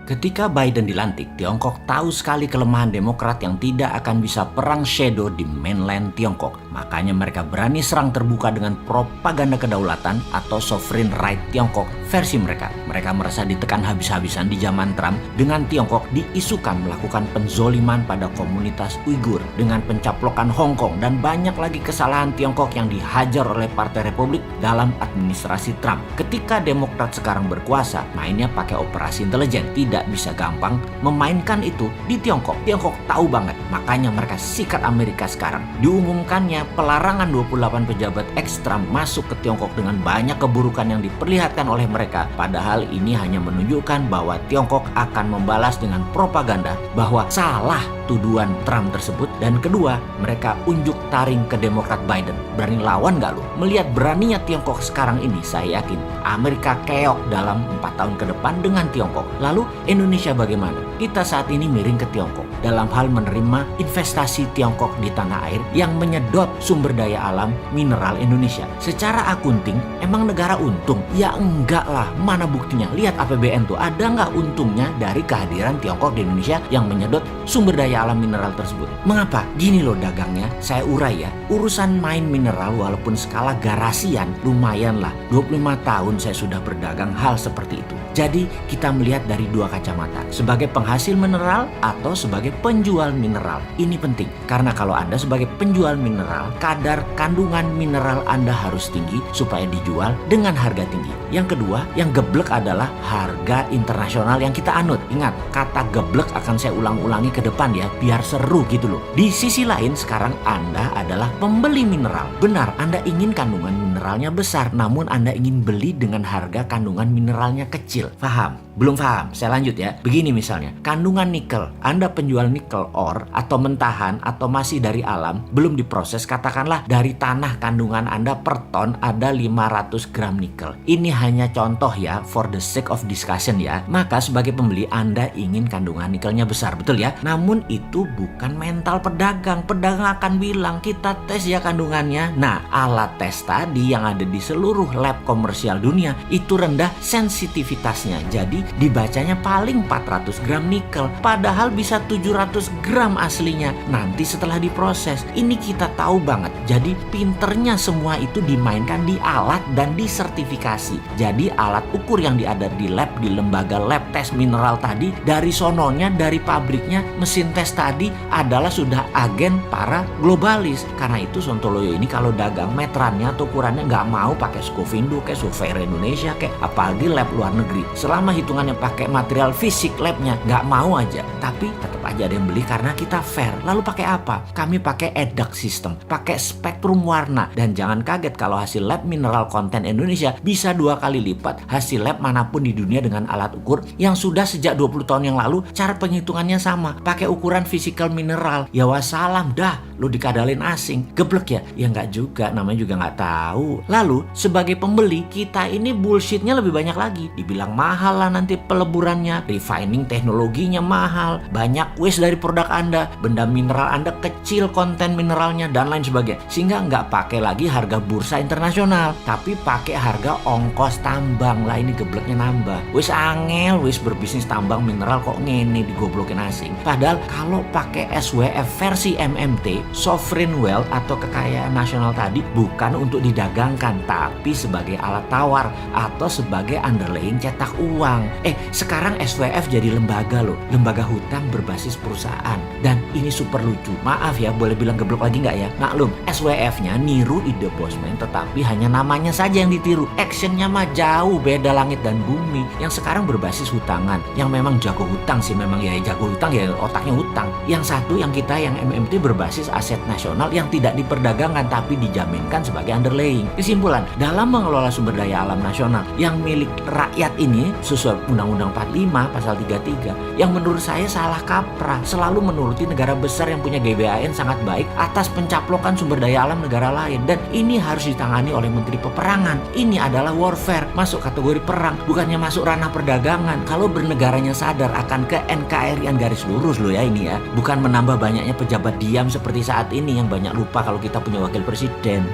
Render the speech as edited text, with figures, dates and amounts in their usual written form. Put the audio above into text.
Ketika Biden dilantik, Tiongkok tahu sekali kelemahan Demokrat yang tidak akan bisa perang shadow di mainland Tiongkok. Makanya mereka berani serang terbuka dengan propaganda kedaulatan atau sovereign right Tiongkok versi mereka. Mereka merasa ditekan habis-habisan di zaman Trump dengan Tiongkok diisukan melakukan penzoliman pada komunitas Uighur dengan pencaplokan Hong Kong dan banyak lagi kesalahan Tiongkok yang dihajar oleh Partai Republik dalam administrasi Trump. Ketika Demokrat sekarang berkuasa, mainnya pakai operasi intelijen. Tidak bisa gampang memainkan itu di Tiongkok. Tiongkok tahu banget, makanya mereka sikat Amerika sekarang. Diumumkannya pelarangan 28 pejabat ex-Trump masuk ke Tiongkok dengan banyak keburukan yang diperlihatkan oleh mereka. Padahal ini hanya menunjukkan bahwa Tiongkok akan membalas dengan propaganda bahwa salah tuduhan Trump tersebut. Dan kedua, mereka unjuk taring ke Demokrat Biden. Berani lawan gak lu? Melihat beraninya Tiongkok sekarang ini, saya yakin Amerika keok dalam 4 tahun ke depan dengan Tiongkok. Lalu Indonesia bagaimana? Kita saat ini miring ke Tiongkok dalam hal menerima investasi Tiongkok di tanah air yang menyedot sumber daya alam mineral Indonesia. Secara akunting emang negara untung? Ya enggak lah, mana buktinya? Lihat APBN tuh, ada nggak untungnya dari kehadiran Tiongkok di Indonesia yang menyedot sumber daya alam mineral tersebut? Mengapa? Gini loh dagangnya, saya urai ya. Urusan main mineral walaupun skala garasian lumayan lah. 25 tahun saya sudah berdagang hal seperti itu. Jadi kita melihat dari dua kacamata, sebagai penghasil mineral atau sebagai penjual mineral. Ini penting, karena kalau Anda sebagai penjual mineral, kadar kandungan mineral Anda harus tinggi supaya dijual dengan harga tinggi. Yang kedua, yang geblek adalah harga internasional yang kita anut. Ingat, kata geblek akan saya ulang-ulangi ke depan ya, biar seru gitu loh. Di sisi lain, sekarang Anda adalah pembeli mineral. Benar, Anda ingin kandungan mineralnya besar, namun Anda ingin beli dengan harga kandungan mineralnya kecil. Paham? Belum paham? Saya lanjut ya. Begini misalnya, kandungan nikel, Anda penjual nikel ore atau mentahan atau masih dari alam, belum diproses, katakanlah dari tanah kandungan Anda per ton ada 500 gram nikel. Ini hanya contoh ya, for the sake of discussion ya. Maka sebagai pembeli Anda ingin kandungan nikelnya besar, betul ya? Namun itu bukan mental pedagang. Pedagang akan bilang, kita tes ya kandungannya. Nah, alat tes tadi yang ada di seluruh lab komersial dunia itu rendah sensitivitasnya. Jadi dibacanya paling 400 gram nikel, padahal bisa 700 gram aslinya nanti setelah diproses. Ini kita tahu banget. Jadi pinternya semua itu dimainkan di alat dan di sertifikasi. Jadi alat ukur yang ada di lab, di lembaga lab tes mineral tadi, dari sononya, dari pabriknya, mesin tes tadi adalah sudah agen para globalis. Karena itu Sontoloyo ini kalau dagang meterannya atau ukurannya nggak mau pakai Scovindo kayak Surveyor Indonesia kayak apalagi lab luar negeri. Selama hitungannya pakai material fisik labnya, nggak mau aja. Tapi tetap aja ada yang beli karena kita fair. Lalu pakai apa? Kami pakai EDAC system, pakai spektrum warna. Dan jangan kaget kalau hasil lab mineral content Indonesia bisa 2 kali lipat hasil lab manapun di dunia dengan alat ukur yang sudah sejak 20 tahun yang lalu cara penghitungannya sama. Pakai ukuran physical mineral. Ya wassalam dah, lu dikadalin asing. Geblek ya? Ya nggak juga, namanya juga nggak tahu. Lalu sebagai pembeli, kita ini bullshitnya lebih banyak lagi. Dibilang mahal lah nanti peleburannya, refining teknologinya mahal, banyak waste dari produk Anda, benda mineral Anda kecil konten mineralnya dan lain sebagainya. Sehingga nggak pakai lagi harga bursa internasional, tapi pakai harga ongkos tambang. Lah ini gebleknya nambah. Wis angel, wis berbisnis tambang mineral kok ngene digoblokin asing. Padahal kalau pakai SWF versi MMT, sovereign wealth atau kekayaan nasional tadi bukan untuk didagangkan, tapi sebagai alat tawar atau sebagai underlying cetak uang. Sekarang SWF jadi lembaga loh, lembaga hutang berbasis perusahaan. Dan ini super lucu. Maaf ya, boleh bilang geblok lagi nggak ya? Maklum, SWF-nya niru ide Bosman, tetapi hanya namanya saja yang ditiru. Actionnya mah jauh beda langit dan bumi. Yang sekarang berbasis hutangan, yang memang jago hutang sih, memang ya jago hutang ya otaknya hutang. Yang satu yang kita yang MMT berbasis aset nasional yang tidak diperdagangkan tapi dijaminkan sebagai underlying. Kesimpulan, dalam mengelola sumber daya alam nasional yang milik rakyat ini sesuai Undang-Undang 45 pasal 33 yang menurut saya salah kaprah, selalu menuruti negara besar yang punya GBHN sangat baik atas pencaplokan sumber daya alam negara lain. Dan ini harus ditangani oleh Menteri Peperangan. Ini adalah warfare, masuk kategori perang, bukannya masuk ranah perdagangan. Kalau bernegaranya sadar akan ke NKRI-an garis lurus loh ya ini ya, bukan menambah banyaknya pejabat diam seperti saat ini yang banyak lupa kalau kita punya wakil presiden.